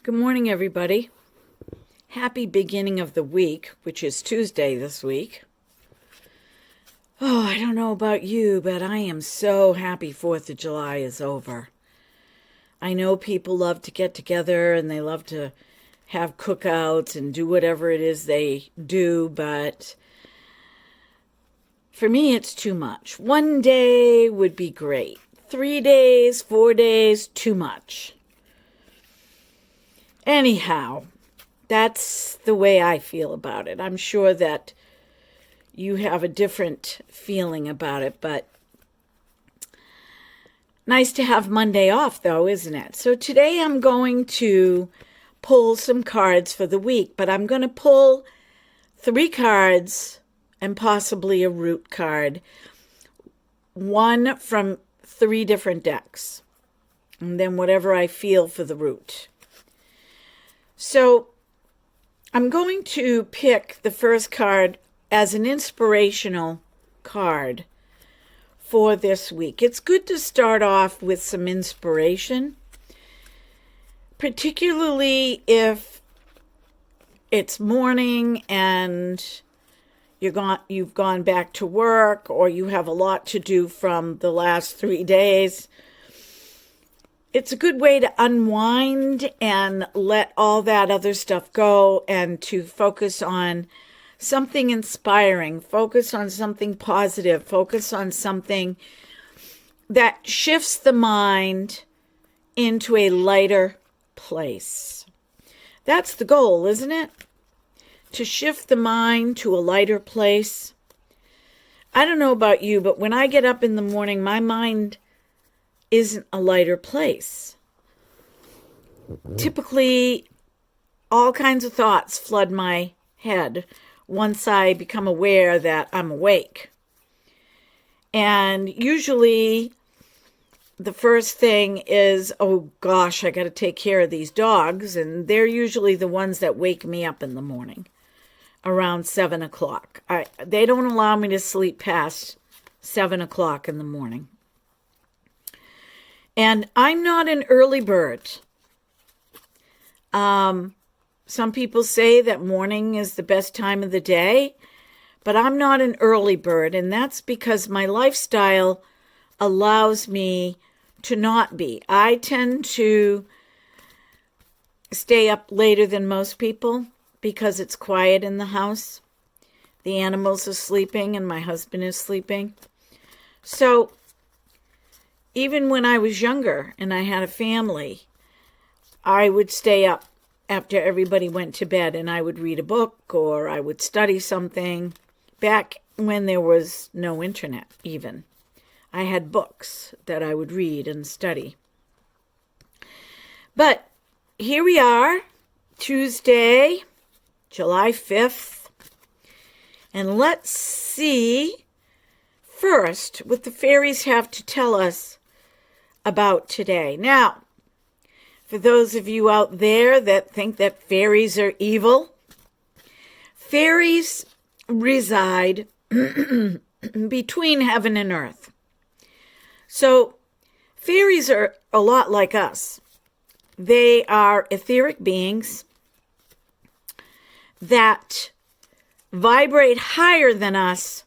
Good morning, everybody. Happy beginning of the week, which is Tuesday this week. Oh, I don't know about you, but I am so happy 4th of July is over. I know people love to get together and they love to have cookouts and do whatever it is they do, but for me, it's too much. One day would be great. 3 days, 4 days, too much. Anyhow, that's the way I feel about it. I'm sure that you have a different feeling about it, but nice to have Monday off, though, isn't it? So today I'm going to pull some cards for the week, but I'm going to pull 3 cards and possibly a root card, one from 3 different decks, and then whatever I feel for the root. So I'm going to pick the first card as an inspirational card for this week. It's good to start off with some inspiration, particularly if it's morning and you've gone back to work or you have a lot to do from the last 3 days. It's a good way to unwind and let all that other stuff go and to focus on something inspiring, focus on something positive, focus on something that shifts the mind into a lighter place. That's the goal, isn't it? To shift the mind to a lighter place. I don't know about you, but when I get up in the morning, my mind isn't a lighter place. Typically, all kinds of thoughts flood my head once I become aware that I'm awake. And usually, the first thing is, oh gosh, I got to take care of these dogs. And they're usually the ones that wake me up in the morning around 7 o'clock. They don't allow me to sleep past 7 o'clock in the morning. And I'm not an early bird. Some people say that morning is the best time of the day, but I'm not an early bird, and that's because my lifestyle allows me to not be. I tend to stay up later than most people because it's quiet in the house. The animals are sleeping and my husband is sleeping. So even when I was younger and I had a family, I would stay up after everybody went to bed and I would read a book or I would study something. Back when there was no internet even, I had books that I would read and study. But here we are, Tuesday, July 5th, and let's see first what the fairies have to tell us about today. Now, for those of you out there that think that fairies are evil, fairies reside between heaven and earth. So, fairies are a lot like us. They are etheric beings that vibrate higher than us,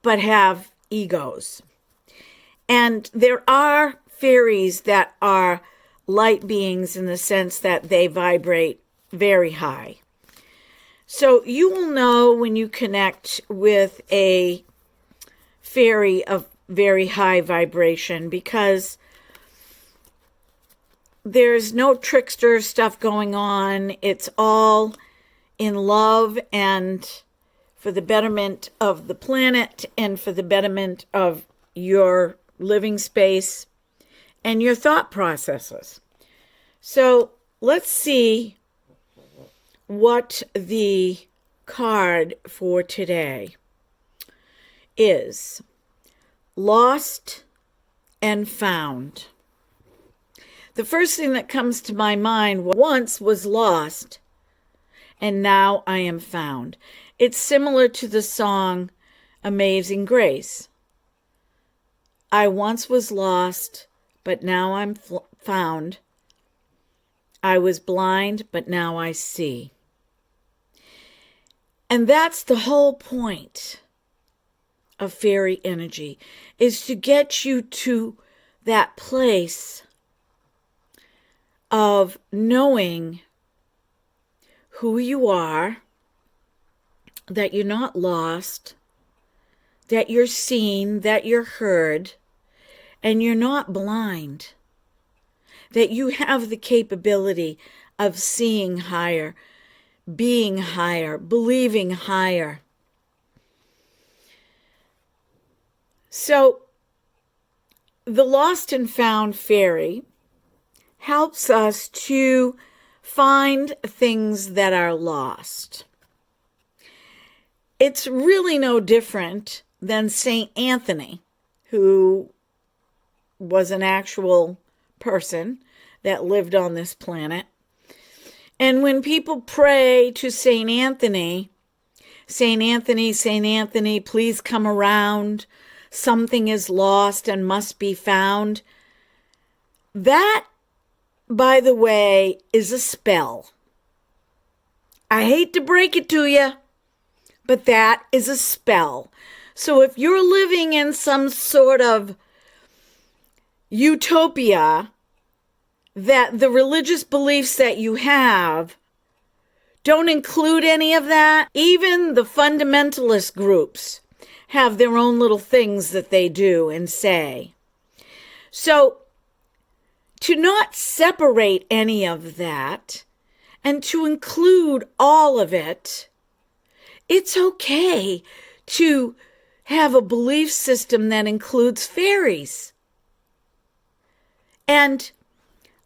but have egos. And there are fairies that are light beings in the sense that they vibrate very high. So you will know when you connect with a fairy of very high vibration because there's no trickster stuff going on. It's all in love and for the betterment of the planet and for the betterment of your living space and your thought processes. So let's see what the card for today is. Lost and found. The first thing that comes to my mind once was lost and now I am found. It's similar to the song Amazing Grace. I once was lost, but now I'm found. I was blind, but now I see. And that's the whole point of fairy energy, is to get you to that place of knowing who you are, that you're not lost, that you're seen, that you're heard, and you're not blind, that you have the capability of seeing higher, being higher, believing higher. So, the Lost and Found Fairy helps us to find things that are lost. It's really no different than St. Anthony, who was an actual person that lived on this planet. And when people pray to St. Anthony, St. Anthony, St. Anthony, please come around. Something is lost and must be found. That, by the way, is a spell. I hate to break it to you, but that is a spell. So if you're living in some sort of utopia, that the religious beliefs that you have don't include any of that, even the fundamentalist groups have their own little things that they do and say. So to not separate any of that and to include all of it, it's okay to have a belief system that includes fairies. And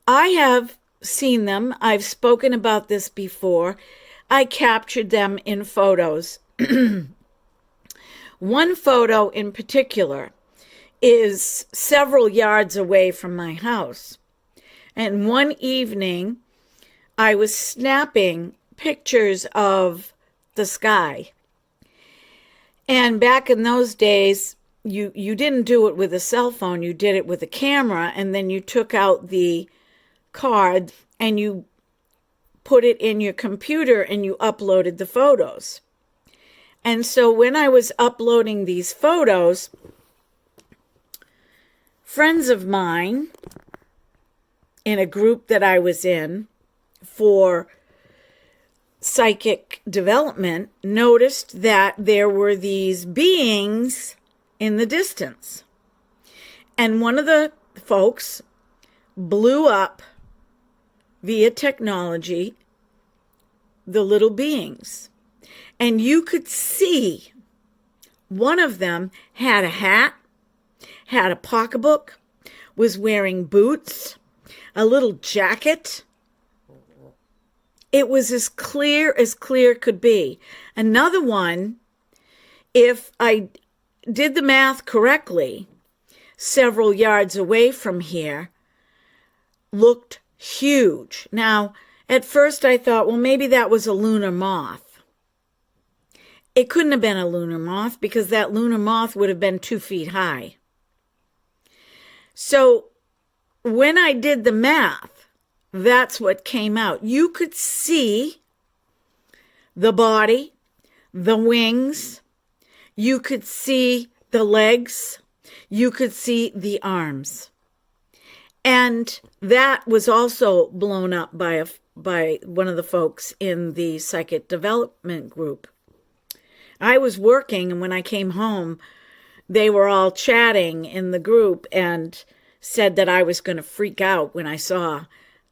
I have seen them. I've spoken about this before. I captured them in photos. One photo in particular is several yards away from my house. And one evening, I was snapping pictures of the sky. And back in those days, you didn't do it with a cell phone. You did it with a camera, and then you took out the card and you put it in your computer and you uploaded the photos. And so when I was uploading these photos, friends of mine in a group that I was in for psychic development noticed that there were these beings in the distance. And one of the folks blew up via technology the little beings. And you could see one of them had a hat, had a pocketbook, was wearing boots, a little jacket. It was as clear could be. Another one, if I did the math correctly, several yards away from here, looked huge. Now, at first I thought, well, maybe that was a lunar moth. It couldn't have been a lunar moth because that lunar moth would have been 2 feet high. So when I did the math, that's what came out. You could see the body, the wings, you could see the legs, you could see the arms. And that was also blown up by one of the folks in the psychic development group. I was working, and when I came home, they were all chatting in the group and said that I was going to freak out when I saw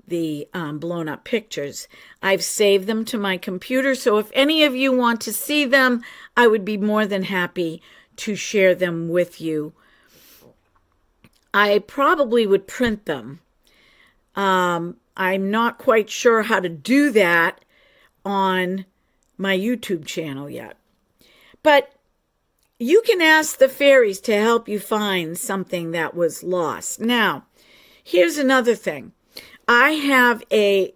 the blown up pictures. I've saved them to my computer, so if any of you want to see them, I would be more than happy to share them with you. I probably would print them. I'm not quite sure how to do that on my YouTube channel yet. But you can ask the fairies to help you find something that was lost. Now, here's another thing. I have a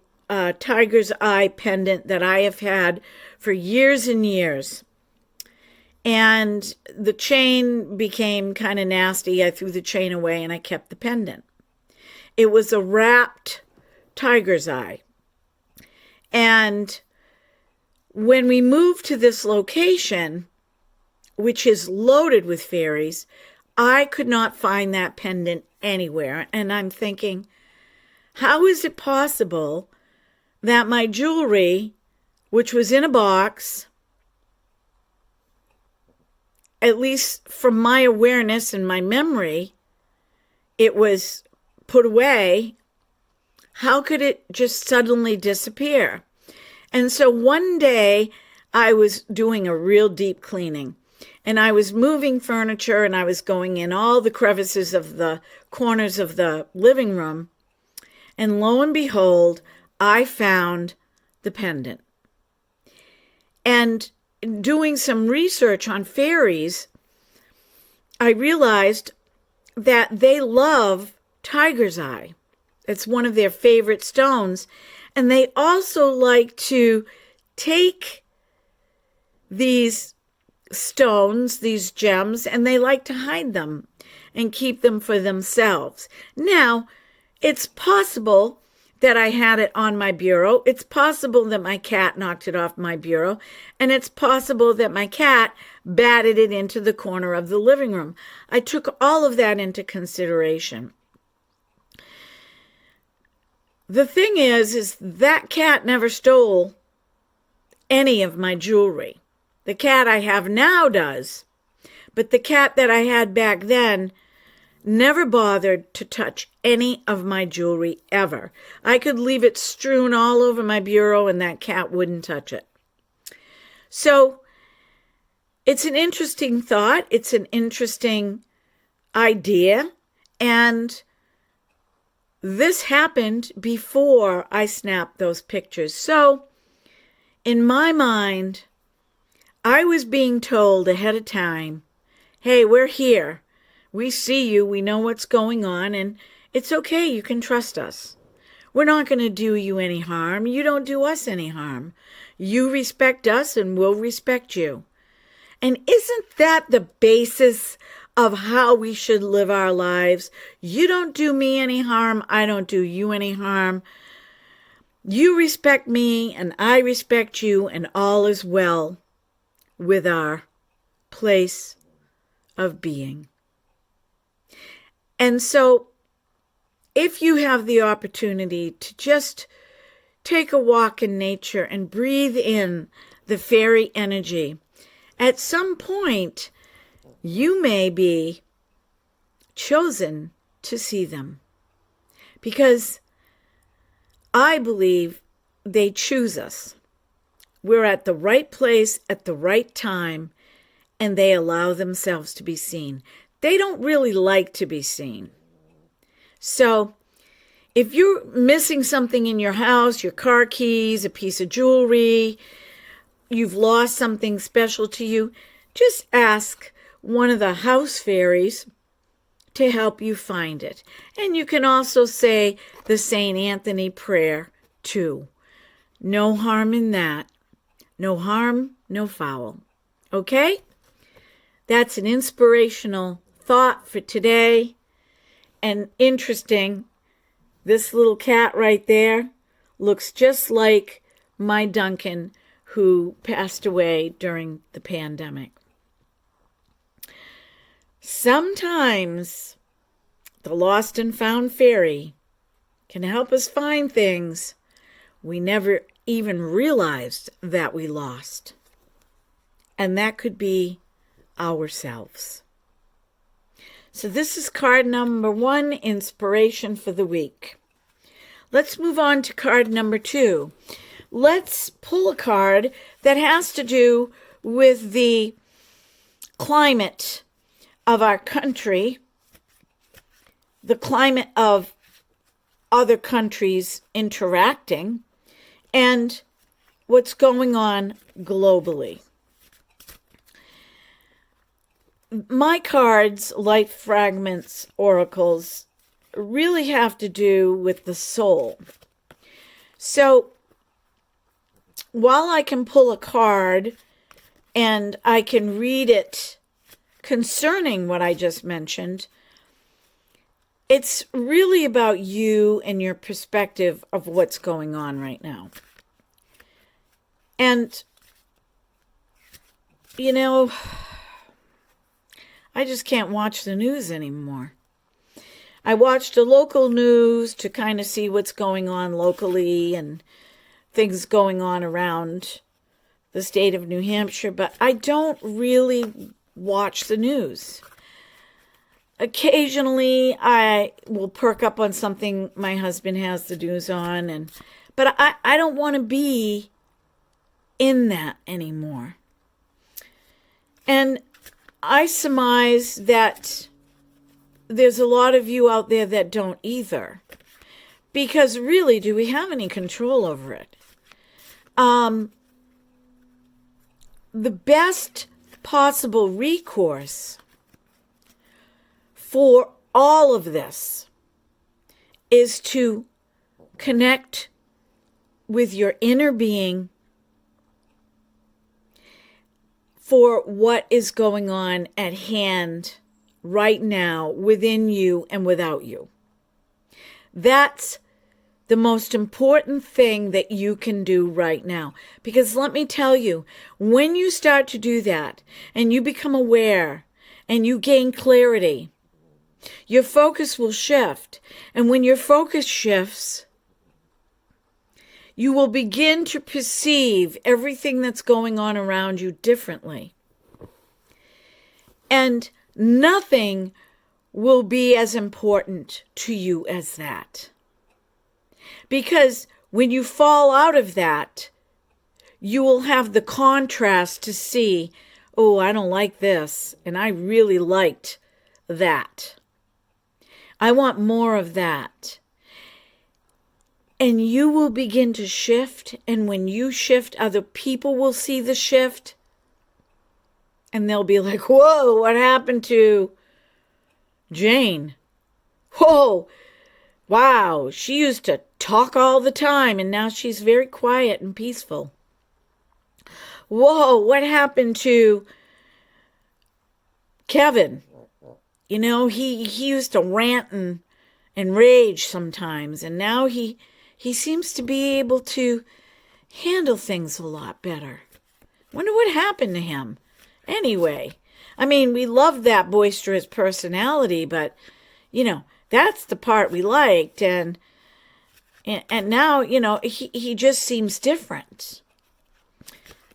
tiger's eye pendant that I have had for years and years. And the chain became kind of nasty. I threw the chain away and I kept the pendant. It was a wrapped tiger's eye. And when we moved to this location, which is loaded with fairies, I could not find that pendant anywhere. And I'm thinking, how is it possible that my jewelry, which was in a box, at least from my awareness and my memory, it was put away, how could it just suddenly disappear? And so one day I was doing a real deep cleaning, and I was moving furniture, and I was going in all the crevices of the corners of the living room, and lo and behold, I found the pendant. And doing some research on fairies, I realized that they love tiger's eye. It's one of their favorite stones. And they also like to take these stones, these gems, and they like to hide them and keep them for themselves. Now, it's possible that I had it on my bureau. It's possible that my cat knocked it off my bureau. And it's possible that my cat batted it into the corner of the living room. I took all of that into consideration. The thing is that cat never stole any of my jewelry. The cat I have now does. But the cat that I had back then never bothered to touch any of my jewelry ever. I could leave it strewn all over my bureau and that cat wouldn't touch it. So it's an interesting thought. It's an interesting idea. And this happened before I snapped those pictures. So in my mind, I was being told ahead of time, hey, we're here. We see you. We know what's going on. And it's okay. You can trust us. We're not going to do you any harm. You don't do us any harm. You respect us and we'll respect you. And isn't that the basis of how we should live our lives? You don't do me any harm. I don't do you any harm. You respect me and I respect you, and all is well with our place of being. And so if you have the opportunity to just take a walk in nature and breathe in the fairy energy, at some point you may be chosen to see them, because I believe they choose us. We're at the right place at the right time, and they allow themselves to be seen. They don't really like to be seen. So if you're missing something in your house, your car keys, a piece of jewelry, you've lost something special to you, just ask one of the house fairies to help you find it. And you can also say the St. Anthony prayer too. No harm in that. No harm, no foul. Okay? That's an inspirational thought for today. And interesting, this little cat right there looks just like my Duncan, who passed away during the pandemic. Sometimes the lost and found fairy can help us find things we never even realized that we lost. And that could be ourselves. So this is card number 1, inspiration for the week. Let's move on to card number 2. Let's pull a card that has to do with the climate of our country, the climate of other countries interacting, and what's going on globally. My cards, Light Fragments, Oracles, really have to do with the soul. So while I can pull a card and I can read it concerning what I just mentioned, it's really about you and your perspective of what's going on right now. And, you know, I just can't watch the news anymore. I watch the local news to kind of see what's going on locally and things going on around the state of New Hampshire, but I don't really watch the news. Occasionally, I will perk up on something my husband has the news on, but I don't want to be in that anymore. And I surmise that there's a lot of you out there that don't either. Because really, do we have any control over it? The best possible recourse for all of this is to connect with your inner being for what is going on at hand right now within you and without you. That's the most important thing that you can do right now. Because let me tell you, when you start to do that and you become aware and you gain clarity, your focus will shift. And when your focus shifts, you will begin to perceive everything that's going on around you differently. And nothing will be as important to you as that. Because when you fall out of that, you will have the contrast to see, oh, I don't like this, and I really liked that. I want more of that. And you will begin to shift, and when you shift, other people will see the shift, and they'll be like, whoa, what happened to Jane? Whoa, wow, she used to talk all the time, and now she's very quiet and peaceful. Whoa, what happened to Kevin? You know, he used to rant and rage sometimes, and now he seems to be able to handle things a lot better. Wonder what happened to him. Anyway, I mean, we loved that boisterous personality, but, you know, that's the part we liked, and now, you know, he just seems different.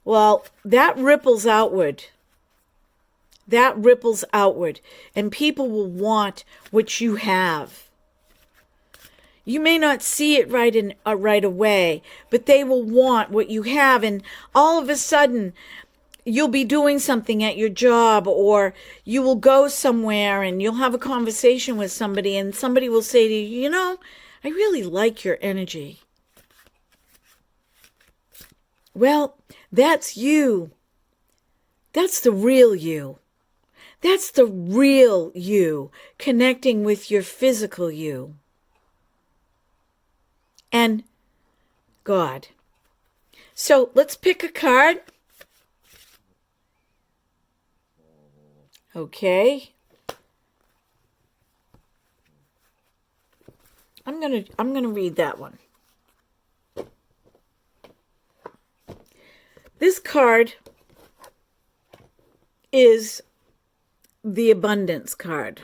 Well, that ripples outward. That ripples outward, and people will want what you have. You may not see it right away, but they will want what you have, and all of a sudden, you'll be doing something at your job, or you will go somewhere and you'll have a conversation with somebody, and somebody will say to you, you know, I really like your energy. Well, that's you. That's the real you. That's the real you connecting with your physical you. And God. So let's pick a card. Okay. I'm gonna read that one. This card is the abundance card.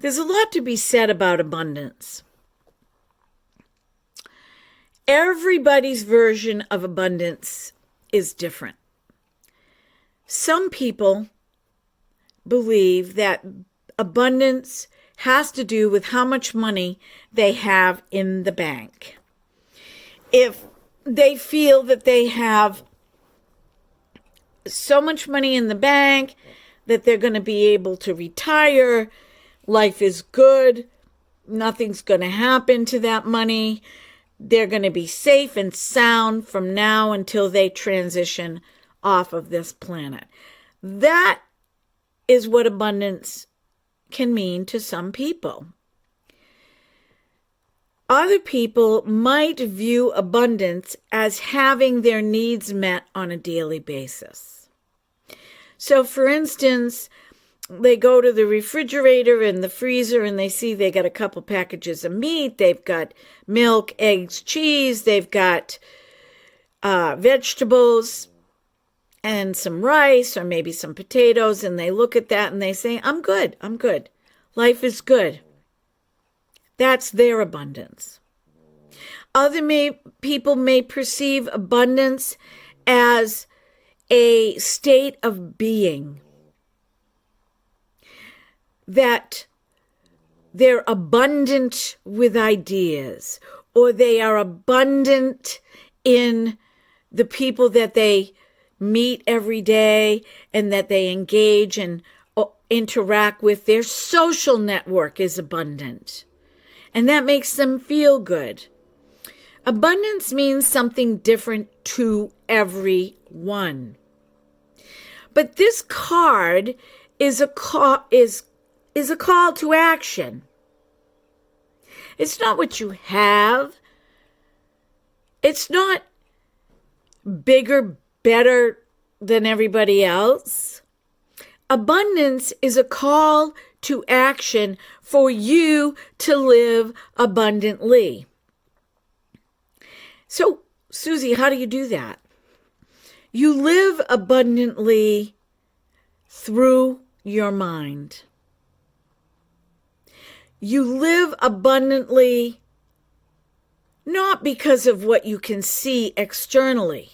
There's a lot to be said about abundance. Everybody's version of abundance is different. Some people believe that abundance has to do with how much money they have in the bank. If they feel that they have so much money in the bank that they're going to be able to retire, life is good, nothing's going to happen to that money, they're going to be safe and sound from now until they transition off of this planet. That is what abundance can mean to some people. Other people might view abundance as having their needs met on a daily basis. So, for instance, they go to the refrigerator and the freezer and they see they got a couple packages of meat, they've got milk, eggs, cheese, they've got vegetables and some rice or maybe some potatoes, and they look at that and they say, I'm good. Life is good. That's their abundance. Other people may perceive abundance as a state of being, that they're abundant with ideas, or they are abundant in the people that they meet every day and that they engage and interact with. Their social network is abundant, and that makes them feel good. Abundance means something different to everyone. But this card is a call to action. It's not what you have. It's not bigger, better than everybody else. Abundance is a call to action for you to live abundantly. So, Susie, how do you do that? You live abundantly through your mind. You live abundantly not because of what you can see externally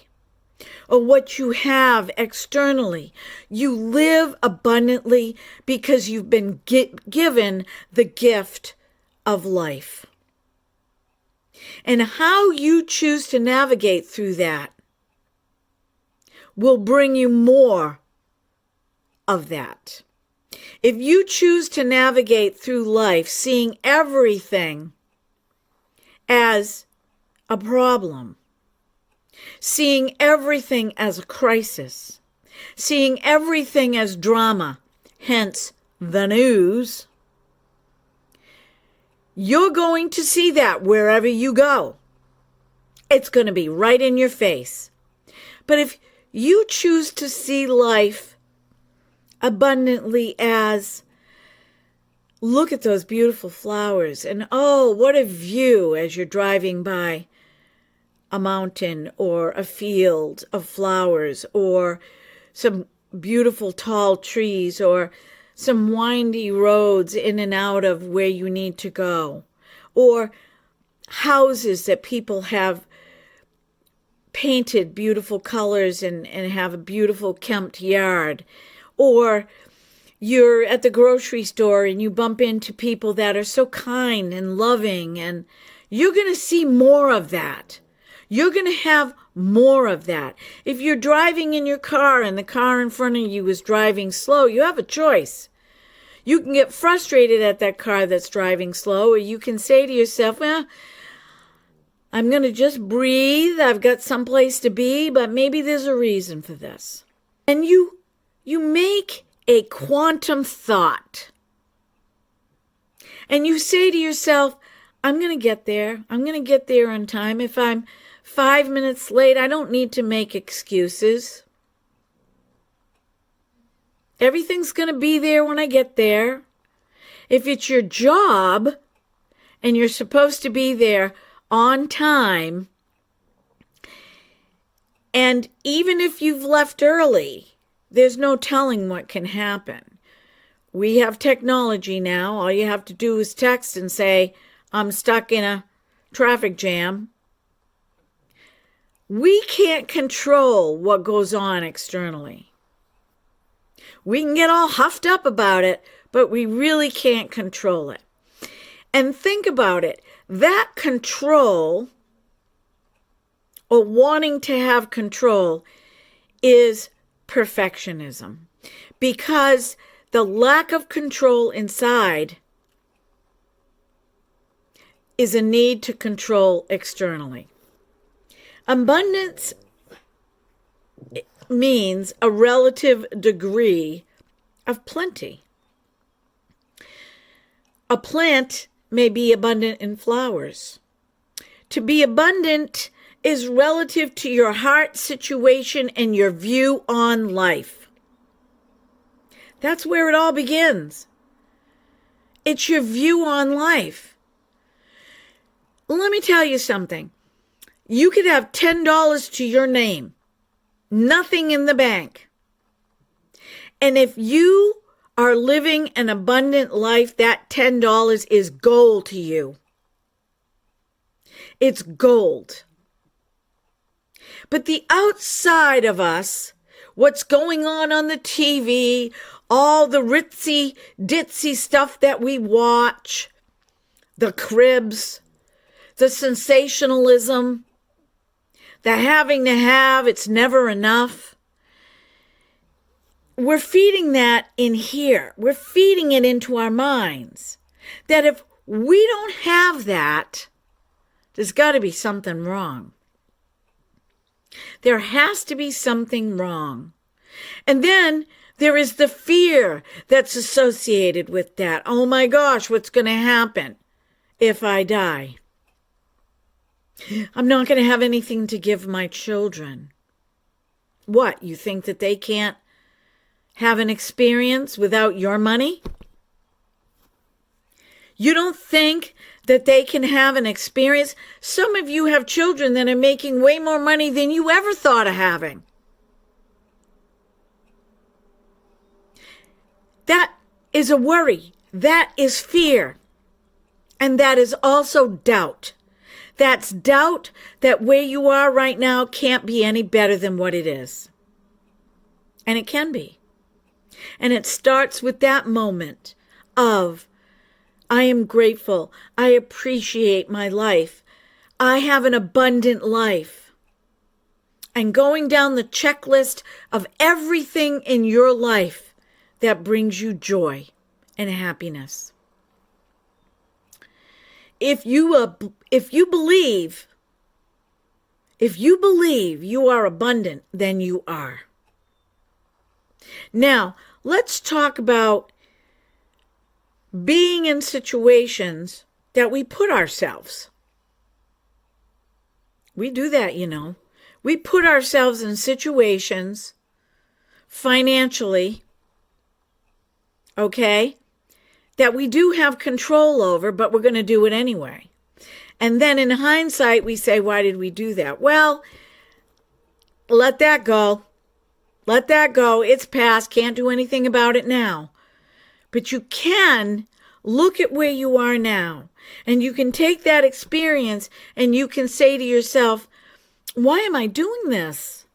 or what you have externally. You live abundantly because you've been given the gift of life. And how you choose to navigate through that will bring you more of that. If you choose to navigate through life seeing everything as a problem, seeing everything as a crisis, seeing everything as drama, hence the news, you're going to see that wherever you go. It's going to be right in your face. But if you choose to see life abundantly as, look at those beautiful flowers, and oh, what a view as you're driving by a mountain or a field of flowers or some beautiful tall trees or some windy roads in and out of where you need to go, or houses that people have painted beautiful colors and have a beautiful kempt yard, or you're at the grocery store and you bump into people that are so kind and loving, and you're going to see more of that. You're going to have more of that. If you're driving in your car and the car in front of you is driving slow, you have a choice. You can get frustrated at that car that's driving slow, or you can say to yourself, well, I'm going to just breathe. I've got someplace to be, but maybe there's a reason for this. And you make a quantum thought. And you say to yourself, I'm going to get there. I'm going to get there on time. If I'm 5 minutes late, I don't need to make excuses. Everything's going to be there when I get there. If it's your job and you're supposed to be there on time, and even if you've left early, there's no telling what can happen. We have technology now. All you have to do is text and say, I'm stuck in a traffic jam. We can't control what goes on externally. We can get all huffed up about it, but we really can't control it. And think about it. That control, or wanting to have control, is perfectionism. Because the lack of control inside is a need to control externally. Abundance means a relative degree of plenty. A plant may be abundant in flowers. To be abundant is relative to your heart situation and your view on life. That's where it all begins. It's your view on life. Let me tell you something. You could have $10 to your name, nothing in the bank. And if you are living an abundant life, that $10 is gold to you. It's gold. But the outside of us, what's going on the TV, all the ritzy ditzy stuff that we watch, the cribs, the sensationalism, the having to have, it's never enough. We're feeding that in here. We're feeding it into our minds. That if we don't have that, there's got to be something wrong. There has to be something wrong. And then there is the fear that's associated with that. Oh my gosh, what's going to happen if I die? I'm not going to have anything to give my children. What, you think that they can't have an experience without your money? You don't think that they can have an experience? Some of you have children that are making way more money than you ever thought of having. That is a worry. That is fear. And that is also doubt. That's doubt that where you are right now can't be any better than what it is. And it can be. And it starts with that moment of, I am grateful. I appreciate my life. I have an abundant life. And going down the checklist of everything in your life that brings you joy and happiness. If you believe you are abundant, then you are. Now, let's talk about being in situations that we put ourselves. We do that, you know. We put ourselves in situations financially, okay, that we do have control over, but we're going to do it anyway. And then in hindsight, we say, why did we do that? Well, let that go. Let that go. It's past. Can't do anything about it now. But you can look at where you are now. And you can take that experience and you can say to yourself, why am I doing this?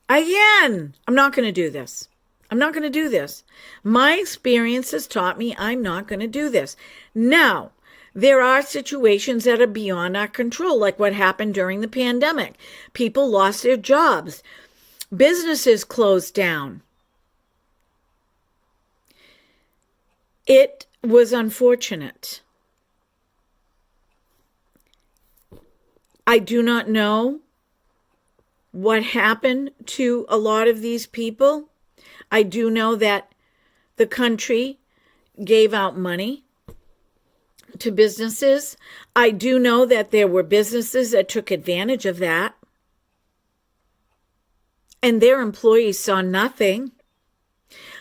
Again, I'm not going to do this. I'm not going to do this. My experience has taught me I'm not going to do this. Now, there are situations that are beyond our control, like what happened during the pandemic. People lost their jobs. Businesses closed down. It was unfortunate. I do not know what happened to a lot of these people. I do know that the country gave out money to businesses. I do know that there were businesses that took advantage of that. And their employees saw nothing.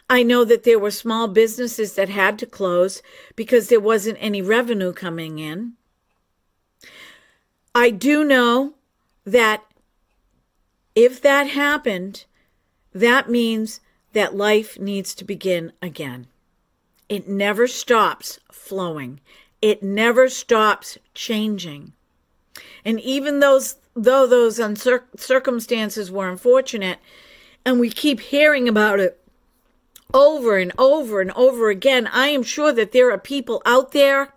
I know that there were small businesses that had to close because there wasn't any revenue coming in. I do know that if that happened, that means that life needs to begin again. It never stops flowing. It never stops changing. And even though those circumstances were unfortunate, and we keep hearing about it over and over and over again, I am sure that there are people out there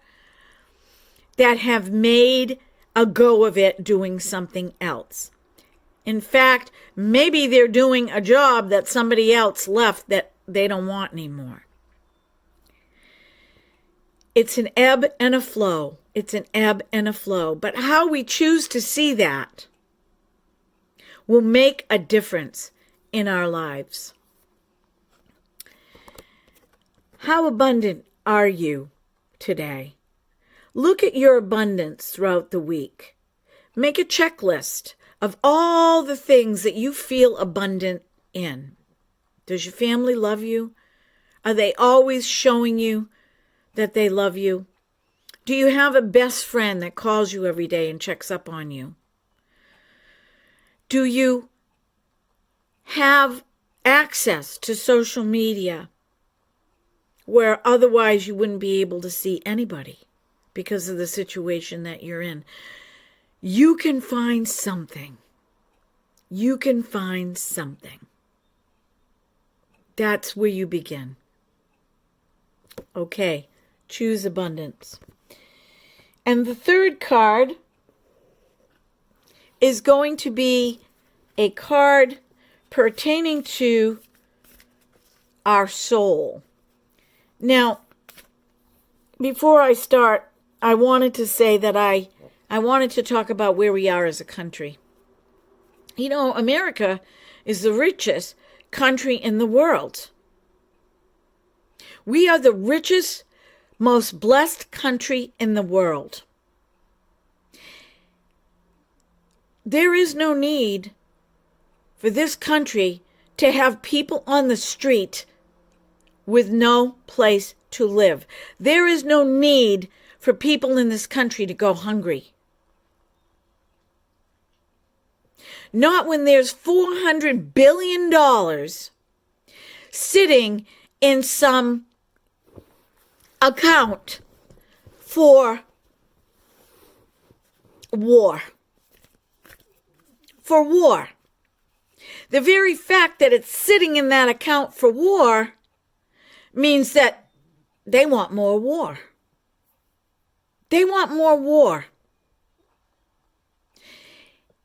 that have made a go of it doing something else. In fact, maybe they're doing a job that somebody else left that they don't want anymore. It's an ebb and a flow. It's an ebb and a flow. But how we choose to see that will make a difference in our lives. How abundant are you today? Look at your abundance throughout the week. Make a checklist of all the things that you feel abundant in. Does your family love you? Are they always showing you that they love you? Do you have a best friend that calls you every day and checks up on you? Do you have access to social media where otherwise you wouldn't be able to see anybody because of the situation that you're in? You can find something. You can find something. That's where you begin. Okay, choose abundance. And the third card is going to be a card pertaining to our soul. Now, before I start, I wanted to say that I wanted to talk about where we are as a country. You know, America is the richest country in the world. We are the richest, most blessed country in the world. There is no need for this country to have people on the street with no place to live. There is no need for people in this country to go hungry. Not when there's $400 billion sitting in some account for war. For war. The very fact that it's sitting in that account for war means that they want more war. They want more war.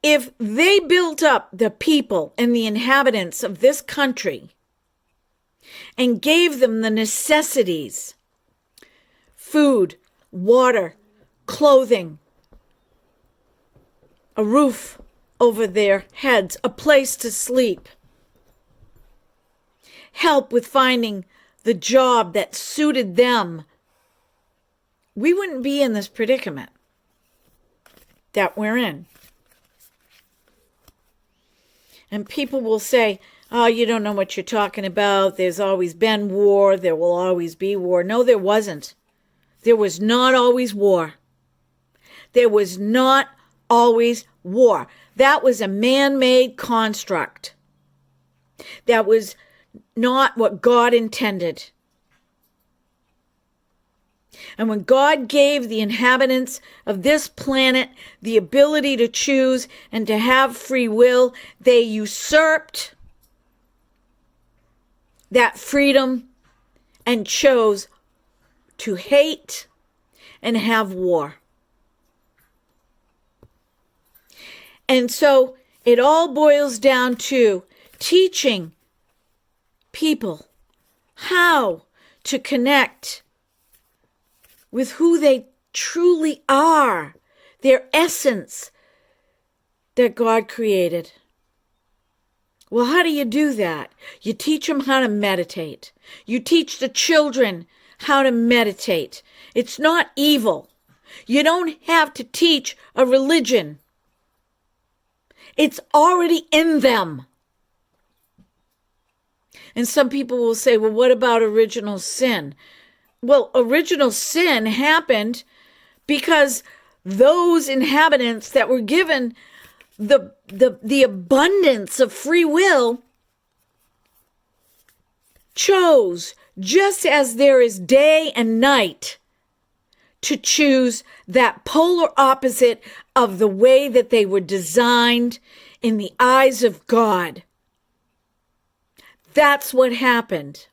If they built up the people and the inhabitants of this country and gave them the necessities, food, water, clothing, a roof over their heads, a place to sleep, help with finding the job that suited them, we wouldn't be in this predicament that we're in. And people will say, oh, you don't know what you're talking about. There's always been war. There will always be war. No, there wasn't. There was not always war. There was not always war. That was a man-made construct. That was not what God intended. And when God gave the inhabitants of this planet the ability to choose and to have free will, they usurped that freedom and chose to hate and have war. And so it all boils down to teaching people how to connect with who they truly are, their essence that God created. Well, how do you do that? You teach them how to meditate. You teach the children how to meditate. It's not evil. You don't have to teach a religion. It's already in them. And some people will say, well, what about original sin? Well, original sin happened because those inhabitants that were given the abundance of free will chose, just as there is day and night, to choose that polar opposite of the way that they were designed in the eyes of God. That's what happened.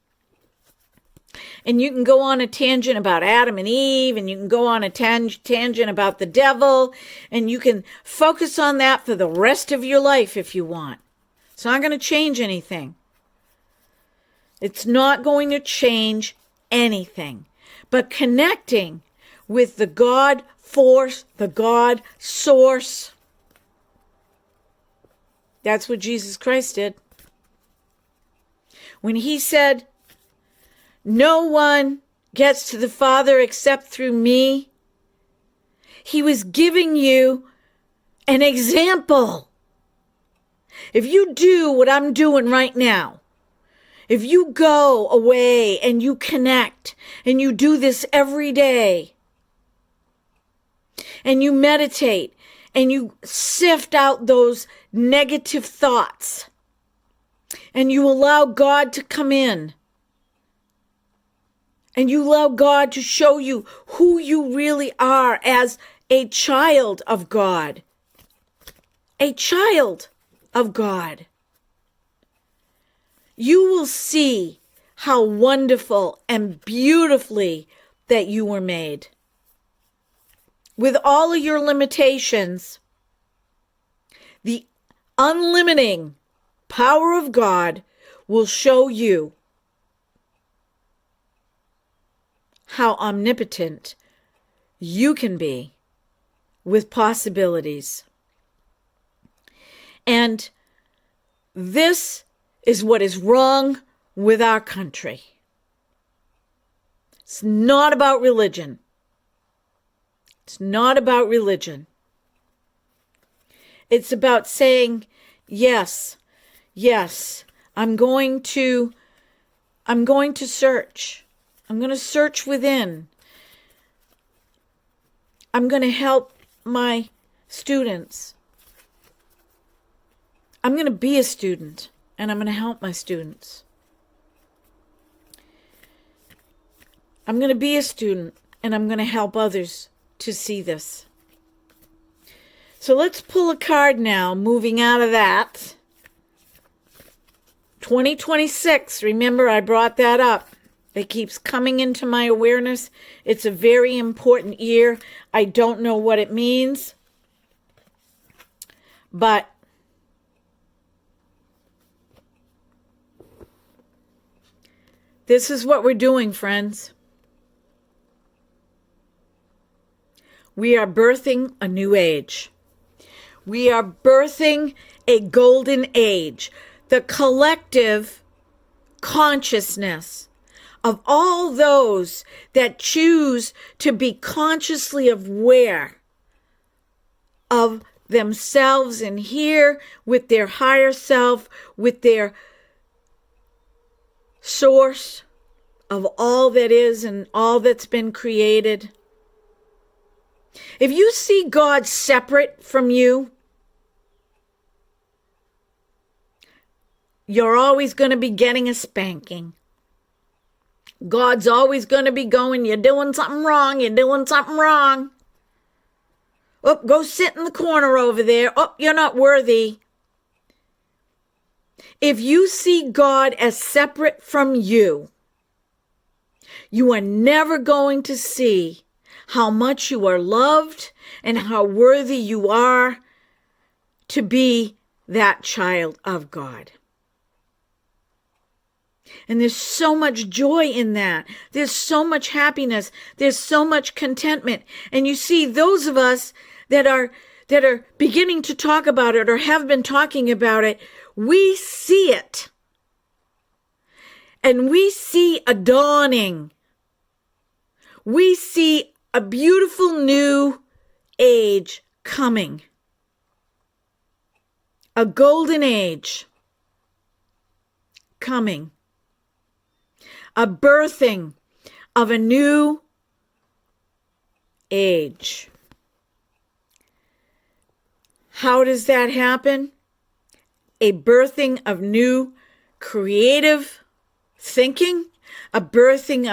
And you can go on a tangent about Adam and Eve, and you can go on a tangent about the devil, and you can focus on that for the rest of your life if you want. It's not going to change anything. It's not going to change anything. But connecting with the God force, the God source, that's what Jesus Christ did. When he said, no one gets to the Father except through me, he was giving you an example. If you do what I'm doing right now, If you go away and you connect and you do this every day and you meditate and you sift out those negative thoughts and you allow God to come in and you allow God to show you who you really are as a child of God. A child of God. You will see how wonderful and beautifully that you were made. With all of your limitations, the unlimiting power of God will show you how omnipotent you can be with possibilities. And this is what is wrong with our country. It's not about religion. It's not about religion. It's about saying, yes, I'm going to search. I'm going to search within. I'm going to help my students. I'm going to be a student, and I'm going to help my students. I'm going to be a student, and I'm going to help others to see this. So let's pull a card now, moving out of that. 2026, remember I brought that up. It keeps coming into my awareness. It's a very important year. I don't know what it means, but this is what we're doing, friends. We are birthing a new age. We are birthing a golden age. The collective consciousness of all those that choose to be consciously aware of themselves and here with their higher self, with their source of all that is and all that's been created. If you see God separate from you, you're always going to be getting a spanking. God's always going to be going, you're doing something wrong, you're doing something wrong. Oh, go sit in the corner over there. Oh, you're not worthy. If you see God as separate from you, you are never going to see how much you are loved and how worthy you are to be that child of God. And there's so much joy in that. There's so much happiness. There's so much contentment. And you see those of us that are beginning to talk about it or have been talking about it, we see it. And we see a dawning. We see a beautiful new age coming. A golden age coming. A birthing of a new age. How does that happen? A birthing of new creative thinking, a birthing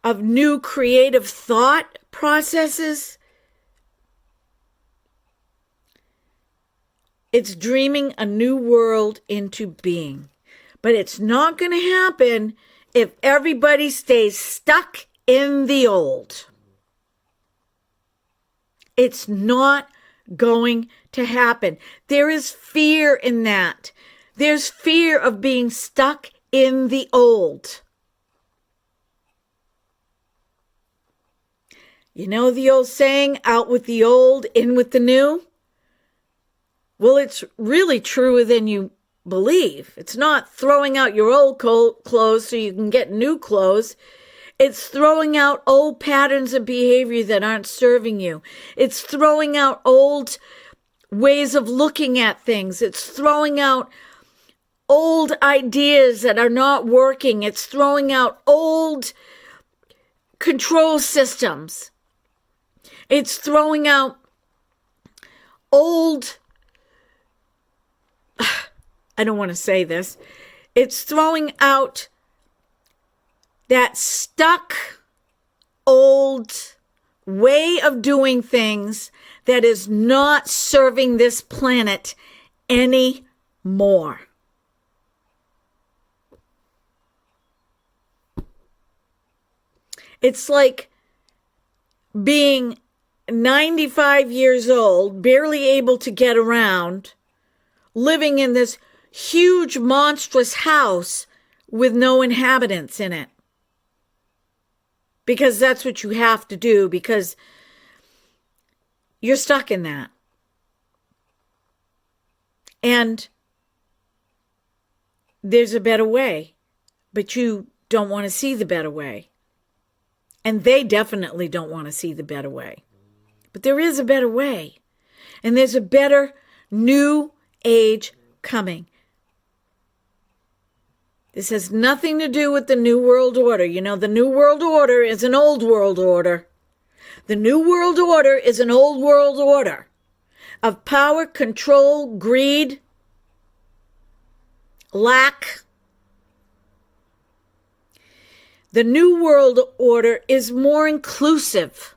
of new creative thought processes. It's dreaming a new world into being. But it's not going to happen if everybody stays stuck in the old. It's not going to happen. There is fear in that. There's fear of being stuck in the old. You know the old saying, out with the old, in with the new? Well, it's really truer than you believe. It's not throwing out your old clothes so you can get new clothes. It's throwing out old patterns of behavior that aren't serving you. It's throwing out old ways of looking at things. It's throwing out old ideas that are not working. It's throwing out old control systems. It's throwing out old, I don't want to say this. It's throwing out that stuck old way of doing things that is not serving this planet anymore. It's like being 95 years old, barely able to get around, living in this huge, monstrous house with no inhabitants in it. Because that's what you have to do, because you're stuck in that. And there's a better way, but you don't want to see the better way. And they definitely don't want to see the better way. But there is a better way. And there's a better new age coming. This has nothing to do with the New World Order. You know, the New World Order is an old world order. The New World Order is an old world order of power, control, greed, lack. The New World Order is more inclusive.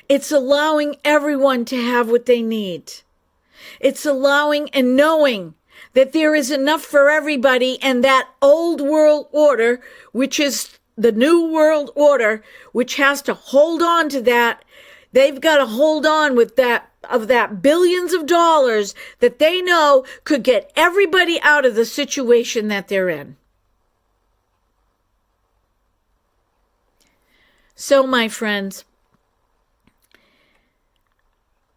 It's allowing everyone to have what they need. It's allowing and knowing that there is enough for everybody, and that old world order, which is the New World Order, which has to hold on to that. They've got to hold on with that, of that billions of dollars that they know could get everybody out of the situation that they're in. So, my friends,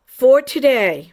for today,